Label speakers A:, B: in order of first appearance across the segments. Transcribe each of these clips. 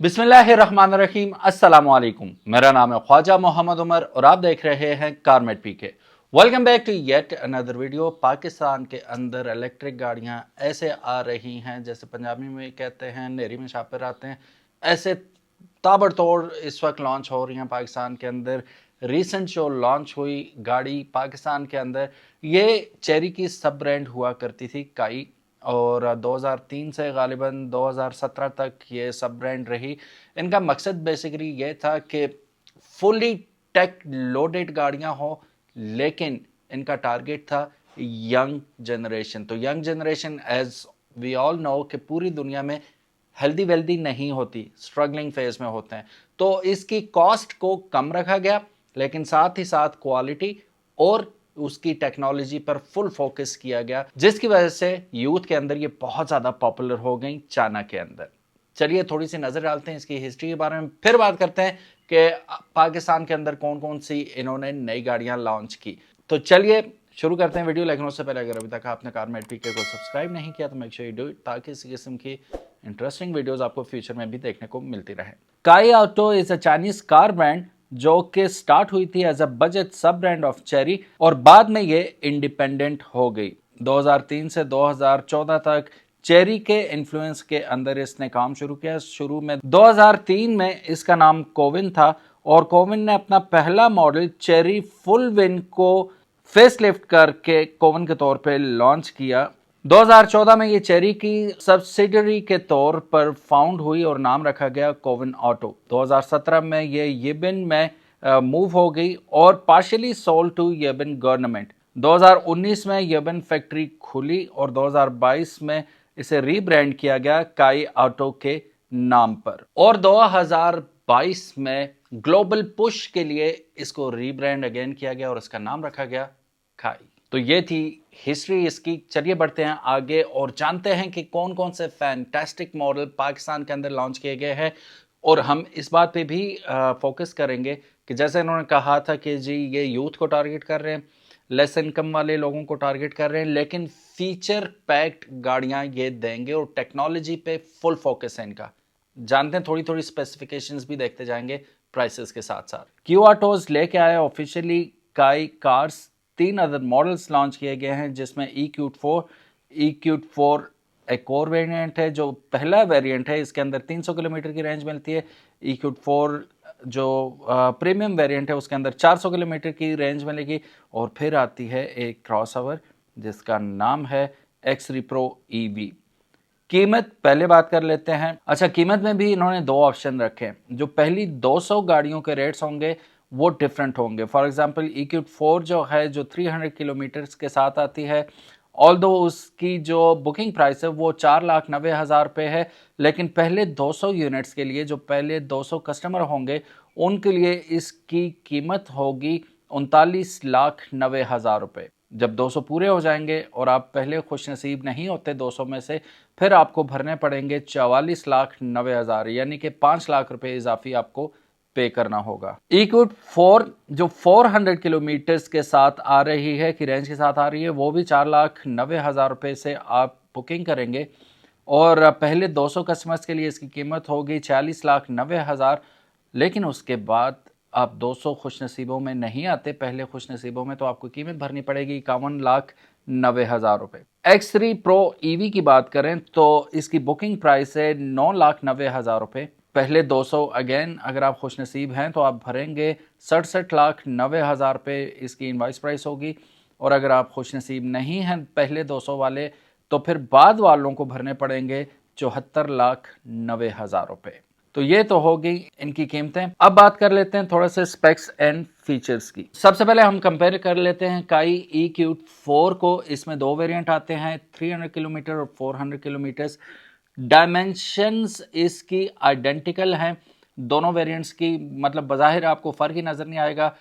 A: बिस्मिल्लाहिर्रहमानिर्रहीम। अस्सलाम वालेकुम। मेरा नाम है ख्वाजा मोहम्मद उमर और आप देख रहे हैं Carmate PK. Welcome back to yet another video. Pakistan के अंदर इलेक्ट्रिक गाड़ियां ऐसे आ रही हैं जैसे पंजाबी में कहते हैं नेरी में छापर आते हैं, ऐसे ताबड़तोड़ इस वक्त लॉन्च हो रही हैं पाकिस्तान के अंदर। रिसेंट जो लॉन्च हुई गाड़ी पाकिस्तान के अंदर, ये चेरी की सब ब्रांड हुआ करती थी काई, और 2003 से गालिबन 2017 तक ये सब ब्रांड रही। इनका मकसद बेसिकली ये था कि फुली टेक लोडेड गाड़ियां हो, लेकिन इनका टारगेट था यंग जनरेशन। तो young generation as we all know कि पूरी दुनिया में हेल्दी वेल्दी नहीं होती, स्ट्रगलिंग फेज में होते हैं। तो इसकी कॉस्ट को कम रखा गया, लेकिन साथ ही साथ क्वालिटी और उसकी टेक्नोलॉजी पर फुल फोकस किया गया, जिसकी वजह से यूथ के अंदर ये बहुत ज़्यादा पॉपुलर हो गई चाइना के अंदर। चलिए थोड़ी सी नज़र डालते हैं इसकी हिस्ट्री के बारे में, फिर बात करते हैं कि पाकिस्तान के अंदर कौन कौन सी इन्होंने नई गाड़ियां लॉन्च की। तो चलिए शुरू करते हैं वीडियो। लेकिन उससे पहले अगर अभी तक आपने कारमेट पीके को सब्सक्राइब नहीं किया तो make sure you do it, ताकि इसी किस्म की इंटरेस्टिंग वीडियोस आपको फ्यूचर में भी देखने को मिलती रहे। काई auto is a Chinese car brand जो कि स्टार्ट हुई थी एज अ बजट सब ब्रांड ऑफ चेरी और बाद में ये इंडिपेंडेंट हो गई। 2003 से 2014 तक चेरी के इन्फ्लुएंस के अंदर इसने काम शुरू किया। शुरू में 2003 में इसका नाम कोविन था और कोविन ने अपना पहला मॉडल चेरी फुल विन को फेसलिफ्ट करके कोविन के तौर पे लॉन्च किया। 2014 में ये चेरी की सब्सिडरी के तौर पर फाउंड हुई और नाम रखा गया कोविन ऑटो। 2017 में ये येबिन में मूव हो गई और पार्शियली सोल्ड टू येबिन गवर्नमेंट। 2019 में येबिन फैक्ट्री खुली और 2022 में इसे रीब्रांड किया गया काई ऑटो के नाम पर, और 2022 में ग्लोबल पुश के लिए इसको रीब्रांड अगेन किया गया और इसका नाम रखा गया काई। तो ये थी हिस्ट्री इसकी। चलिए बढ़ते हैं आगे और जानते हैं कि कौन कौन से फैंटास्टिक मॉडल पाकिस्तान के अंदर लॉन्च किए गए हैं। और हम इस बात पे भी फोकस करेंगे कि जैसे इन्होंने कहा था कि जी ये यूथ को टारगेट कर रहे हैं, लेस इनकम वाले लोगों को टारगेट कर रहे हैं, लेकिन फीचर पैक्ड गाड़ियां ये देंगे और टेक्नोलॉजी पे फुल फोकस है इनका। जानते हैं, थोड़ी थोड़ी स्पेसिफिकेशंस भी देखते जाएंगे प्राइसेस के साथ साथ। क्यू ऑटोज लेके आए ऑफिशियली काई कार्स। 3 अदर मॉडल्स लॉन्च किए गए हैं जिसमें EQ4 एक और वेरिएंट है जो पहला वेरिएंट है, इसके अंदर 300 किलोमीटर की रेंज मिलती है। EQ4 जो प्रीमियम वेरिएंट है उसके अंदर 400 किलोमीटर की रेंज मिलेगी। और फिर आती है एक क्रॉसओवर जिसका नाम है X3 Pro EV। कीमत पहले बात कर लेते हैं। अच्छा, कीमत में भी इन्होंने 2 ऑप्शन रखे हैं। जो पहली 200 गाड़ियों के रेट्स होंगे वो डिफरेंट होंगे। फॉर एग्जांपल EQ4 जो है जो 300 किलोमीटर्स के साथ आती है, ऑल्दो उसकी जो बुकिंग प्राइस है वो 4,90,000 रुपये है, लेकिन पहले 200 यूनिट्स के लिए जो पहले 200 कस्टमर होंगे उनके लिए इसकी कीमत होगी 39,90,000 रुपये। जब 200 पूरे हो जाएंगे और आप पहले खुश नसीब नहीं होते 200 में से, फिर आपको भरने पड़ेंगे 44,90,000, यानी कि 5 लाख रुपए इजाफी आपको पे करना होगा। EQ4 जो 400 किलोमीटर्स के साथ आ रही है की रेंज के साथ आ रही है, वो भी 4,90,000 रुपए से आप बुकिंग करेंगे और पहले 200 कस्टमर्स के लिए इसकी कीमत होगी 46,90,000। लेकिन उसके बाद आप 200 खुश नसीबों में नहीं आते, पहले खुश नसीबों में, तो आपको कीमत भरनी पड़ेगी 51,90,000 रुपए। X3 Pro EV की बात करें तो इसकी बुकिंग प्राइस है 9,90,000 रुपए। पहले 200 अगेन अगर आप खुश नसीब हैं तो आप भरेंगे 67,90,000 रुपये इसकी इनवाइस प्राइस होगी। और अगर आप खुश नसीब नहीं हैं पहले 200 वाले, तो फिर बाद वालों को भरने पड़ेंगे 74,90,000 रुपये। तो ये तो हो गई इनकी कीमतें। अब बात कर लेते हैं थोड़ा सा स्पेक्स एंड फीचर्स की। सबसे पहले हम कंपेयर कर लेते हैं काई EQ4 को। इसमें 2 वेरिएंट आते हैं, 300 किलोमीटर और 400 किलोमीटर्स। डायमेंशंस इसकी आइडेंटिकल हैं दोनों वेरिएंट्स की, मतलब बज़ाहिर आपको फ़र्क ही नज़र नहीं आएगा।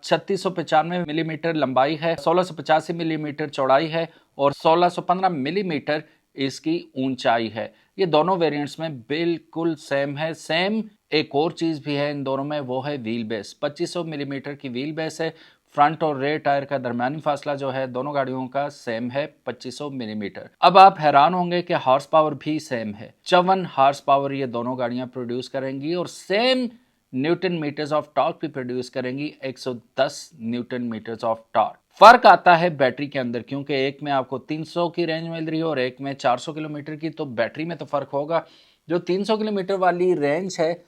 A: 3695 मिलीमीटर लंबाई है, 1685 मिलीमीटर चौड़ाई है और 1615 मिलीमीटर इसकी ऊंचाई है। ये दोनों वेरिएंट्स में बिल्कुल सेम है। सेम एक और चीज़ भी है इन दोनों में, वो है व्हील बेस। 2500 मिलीमीटर की व्हील बेस है, फ्रंट और रेयर टायर का दरमियानी फासला जो है दोनों गाड़ियों का सेम है 2500 मिलीमीटर। अब आप हैरान होंगे कि हॉर्स पावर भी सेम है, 54 हॉर्स पावर ये दोनों गाड़ियां प्रोड्यूस करेंगी और same newton meters of torque भी प्रोड्यूस करेंगी, 110 न्यूटन मीटर्स ऑफ टॉर्क। फर्क आता है बैटरी के अंदर, क्योंकि एक में आपको 300 की रेंज मिल रही है और एक में 400 किलोमीटर की, तो बैटरी में तो फर्क होगा। जो 300 किलोमीटर वाली रेंज है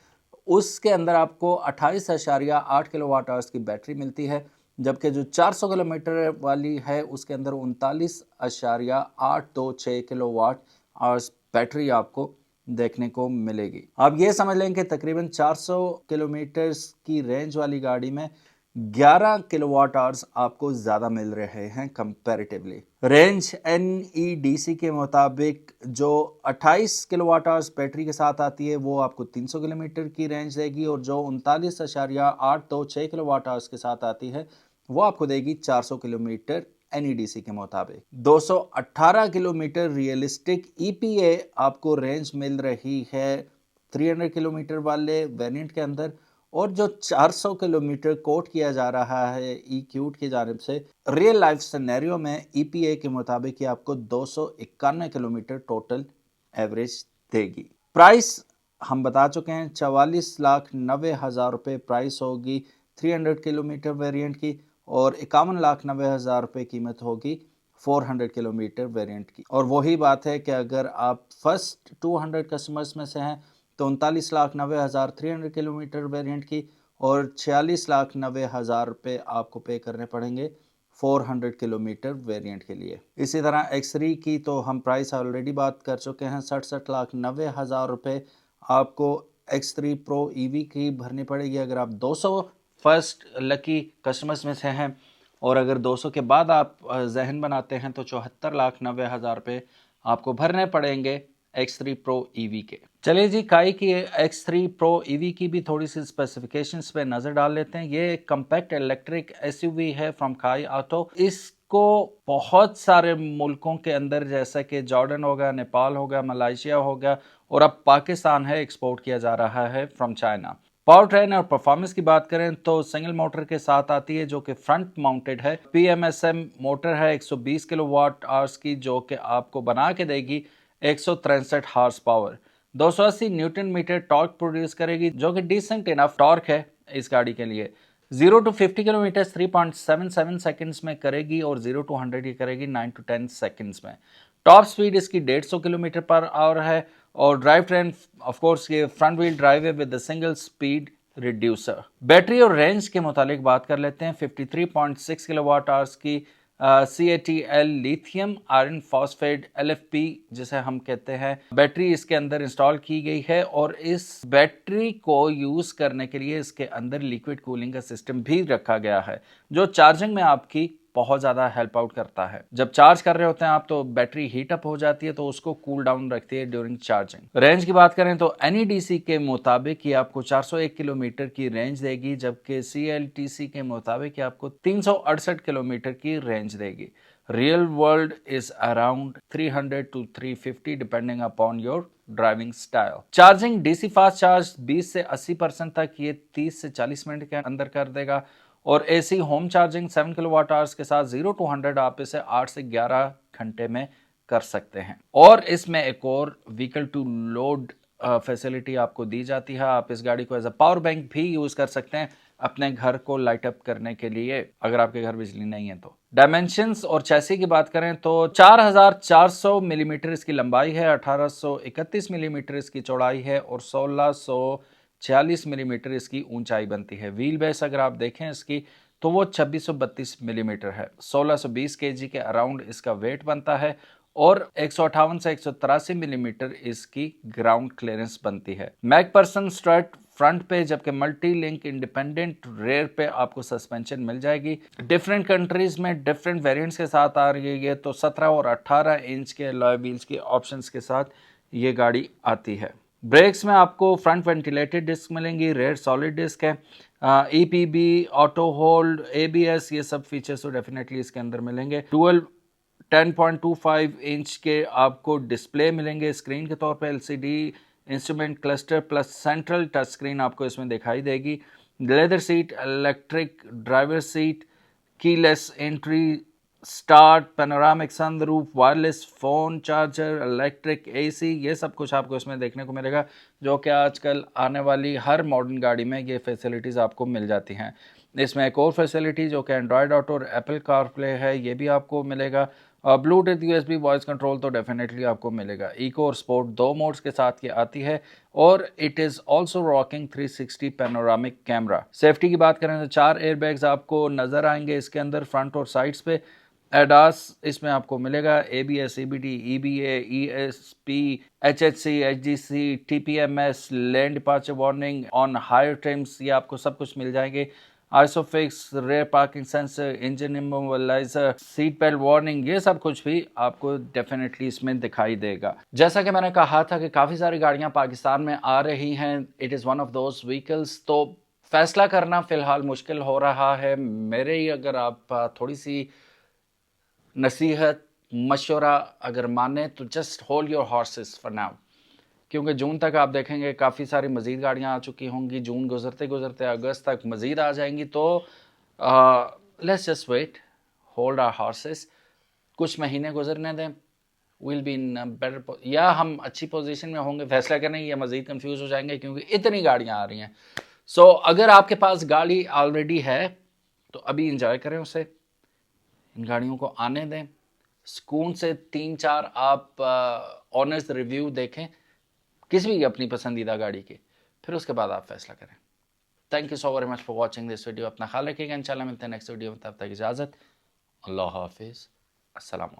A: उसके अंदर आपको 28.8 किलोवाट आवर्स की बैटरी मिलती है, जबकि जो 400 किलोमीटर वाली है उसके अंदर 39.826 किलोवाट आवर्स बैटरी आपको देखने को मिलेगी। आप ये समझ लें कि तकरीबन 400 किलोमीटर की रेंज वाली गाड़ी में 11 किलोवाट आवर्स आपको ज़्यादा मिल रहे हैं कंपैरेटिवली। रेंज NEDC के मुताबिक जो 28 किलोवाट आवर्स बैटरी के साथ आती है वो आपको 300 किलोमीटर की रेंज देगी, और जो 39.826 किलोवाट आवर्स के साथ आती है वो आपको देगी 400 किलोमीटर NEDC के मुताबिक। 218 किलोमीटर रियलिस्टिक EPA आपको रेंज मिल रही है 300 किलोमीटर वाले वेरिएंट के अंदर, और जो 400 किलोमीटर कोट किया जा रहा है EQT की जानिब से रियल लाइफ सिनेरियो में EPA के मुताबिक ये आपको 291 किलोमीटर टोटल एवरेज देगी। प्राइस हम बता चुके हैं, 44,90,000 रुपये प्राइस होगी 300 किलोमीटर वेरिएंट की, और 51,90,000 रुपये कीमत होगी 400 किलोमीटर वेरिएंट की। और वही बात है कि अगर आप फर्स्ट 200 कस्टमर्स में से हैं तो 39,90,000 300 किलोमीटर वेरिएंट की, और 46,90,000 रुपये आपको पे करने पड़ेंगे 400 किलोमीटर वेरिएंट के लिए। इसी तरह X3 की तो हम प्राइस ऑलरेडी बात कर चुके हैं, 67,90,000 रुपये आपको X3 Pro EV की भरनी पड़ेगी अगर आप 200 फर्स्ट लकी कस्टमर्स में से हैं, और अगर 200 के बाद आप जहन बनाते हैं तो 74,90,000 रुपये आपको भरने पड़ेंगे X3 Pro EV के। चलिए जी, काई की X3 Pro EV की भी थोड़ी सी स्पेसिफिकेशंस पे नज़र डाल लेते हैं। ये कम्पैक्ट इलेक्ट्रिक SUV है फ्रॉम काई ऑटो। इसको बहुत सारे मुल्कों के अंदर जैसा कि जॉर्डन होगा, नेपाल होगा, मलेशिया होगा, और अब पाकिस्तान है, एक्सपोर्ट किया जा रहा है फ्रॉम चाइना। पावर ट्रेन और परफॉर्मेंस की बात करें तो सिंगल मोटर के साथ आती है जो कि फ्रंट माउंटेड है। PMSM मोटर है 120 किलोवाट आवर्स की, जो कि आपको बना के देगी 163 horse power, 280 newton meter torque produce करेगी, जो कि डिसेंट इनफ टॉर्क है इस गाड़ी के लिए। 0 to 50 किलोमीटर 3.77 सेकंड्स में करेगी, और 0 to 100 की करेगी 9 to 10 सेकंड्स में। टॉप स्पीड इसकी 150 किलोमीटर पर आवर है, और ड्राइव ट्रेन ऑफ कोर्स ये फ्रंट व्हील ड्राइव है with single speed reducer. Battery और रेंज के मुतालिक बात कर लेते हैं। 53.6 किलोवाट आवर्स की CATL lithium iron phosphate LFP जिसे हम कहते हैं बैटरी इसके अंदर इंस्टॉल की गई है, और इस बैटरी को यूज करने के लिए इसके अंदर लिक्विड कूलिंग का सिस्टम भी रखा गया है, जो चार्जिंग में आपकी बहुत ज़्यादा हेल्प आउट करता है। जब चार्ज कर रहे होते हैं आप तो बैटरी हीट अप हो जाती है, तो उसको कूल डाउन रखती है ड्यूरिंग चार्जिंग। रेंज की बात करें तो NEDC के मुताबिक ये आपको 401 किलोमीटर की रेंज देगी, जबकि CLTC के मुताबिक ये आपको 368 किलोमीटर की रेंज देगी। Real world is around 300 to 350 depending upon your driving style. Charging DC fast charge 20 से 80% तक ये 30 से 40 मिनट के अंदर कर देगा, और AC home charging 7 kilowatt hours के साथ 0 to 100 आप इसे 8 से 11 घंटे में कर सकते हैं। और इसमें एक और व्हीकल टू लोड फैसिलिटी आपको दी जाती है। आप इस गाड़ी को एज अ पावर बैंक भी यूज कर सकते हैं अपने घर को लाइट अप करने के लिए, अगर आपके घर बिजली नहीं है तो। डायमेंशंस और चैसी की बात करें तो 4400 मिलीमीटर इसकी लंबाई है, 1831 मिलीमीटर इसकी चौड़ाई है, और 1646 मिलीमीटर इसकी ऊंचाई बनती है। व्हील बेस अगर आप देखें इसकी तो वो 2632 मिलीमीटर है, 1620 kg के अराउंड इसका वेट बनता है, और 158 से 183 मिलीमीटर इसकी ग्राउंड क्लियरेंस बनती है। मैकपर्सन स्ट्रट फ्रंट पे, जबकि मल्टी लिंक इंडिपेंडेंट रेयर पे आपको सस्पेंशन मिल जाएगी। डिफरेंट कंट्रीज में डिफरेंट वेरिएंट्स के साथ आ रही है ये, तो 17 और 18 इंच के अलॉय व्हील्स के ऑप्शंस के साथ ये गाड़ी आती है। ब्रेक्स में आपको फ्रंट वेंटिलेटेड डिस्क मिलेंगी, रेयर सॉलिड डिस्क है, EPB, ऑटो होल्ड, ABS, ये सब फीचर्स तो डेफिनेटली इसके अंदर मिलेंगे। 10.25 इंच के आपको डिस्प्ले मिलेंगे स्क्रीन के तौर पे, LCD instrument cluster plus central touch screen आपको इसमें दिखाई देगी। Leather seat, electric driver seat, keyless entry, start, panoramic sunroof, wireless phone charger, electric AC, ये सब कुछ आपको इसमें देखने को मिलेगा, जो कि आजकल आने वाली हर मॉडर्न गाड़ी में ये फैसिलिटीज़ आपको मिल जाती हैं। इसमें एक और फैसिलिटी जो कि एंड्रॉयड ऑटो और एप्पल कारप्ले है, ये भी आपको मिलेगा। ब्लूटूथ यूएसबी वॉइस कंट्रोल तो डेफिनेटली आपको मिलेगा। इको और स्पोर्ट 2 मोड्स के साथ ये आती है और it is also rocking 360 panoramic camera. Safety की बात करें तो 4 एयरबैग्स आपको नज़र आएंगे इसके अंदर, फ्रंट और साइड्स पे। एडास इसमें आपको मिलेगा, ABS, CBT, EBA, ESP, HHC, HGC, TPMS, lane departure warning on higher trims, ये आपको सब कुछ मिल जाएंगे। ISOFIX, rear parking sensor, engine immobiliser, seat belt warning, ये सब कुछ भी आपको डेफिनेटली इसमें दिखाई देगा। जैसा कि मैंने कहा था कि काफ़ी सारी गाड़ियां पाकिस्तान में आ रही हैं, it is one of those vehicles, तो फैसला करना फ़िलहाल मुश्किल हो रहा है। मेरे ही अगर आप थोड़ी सी नसीहत मशवरा अगर माने तो just hold your horses for now, क्योंकि जून तक आप देखेंगे काफ़ी सारी मज़ीद गाड़ियाँ आ चुकी होंगी, जून गुजरते गुजरते अगस्त तक मज़ीद आ जाएंगी, तो let's just wait, hold our horses, कुछ महीने गुजरने दें, विल बी इन बेटर, या हम अच्छी पोजीशन में होंगे फैसला करने, या मज़ीद कंफ्यूज हो जाएंगे क्योंकि इतनी गाड़ियाँ आ रही हैं। सो अगर आपके पास गाड़ी ऑलरेडी है तो अभी इंजॉय करें उसे, इन गाड़ियों को आने दें, सुकून से 3-4 आप ऑनेस्ट रिव्यू देखें किसी भी अपनी पसंदीदा गाड़ी के, फिर उसके बाद आप फैसला करें। Thank you so very much for watching this video. अपना ख्याल रखिएगा, इंशाल्लाह मिलते हैं नेक्स्ट वीडियो में, तब तक इजाज़त, अल्लाह हाफिज़, अस्सलाम वालेकुम।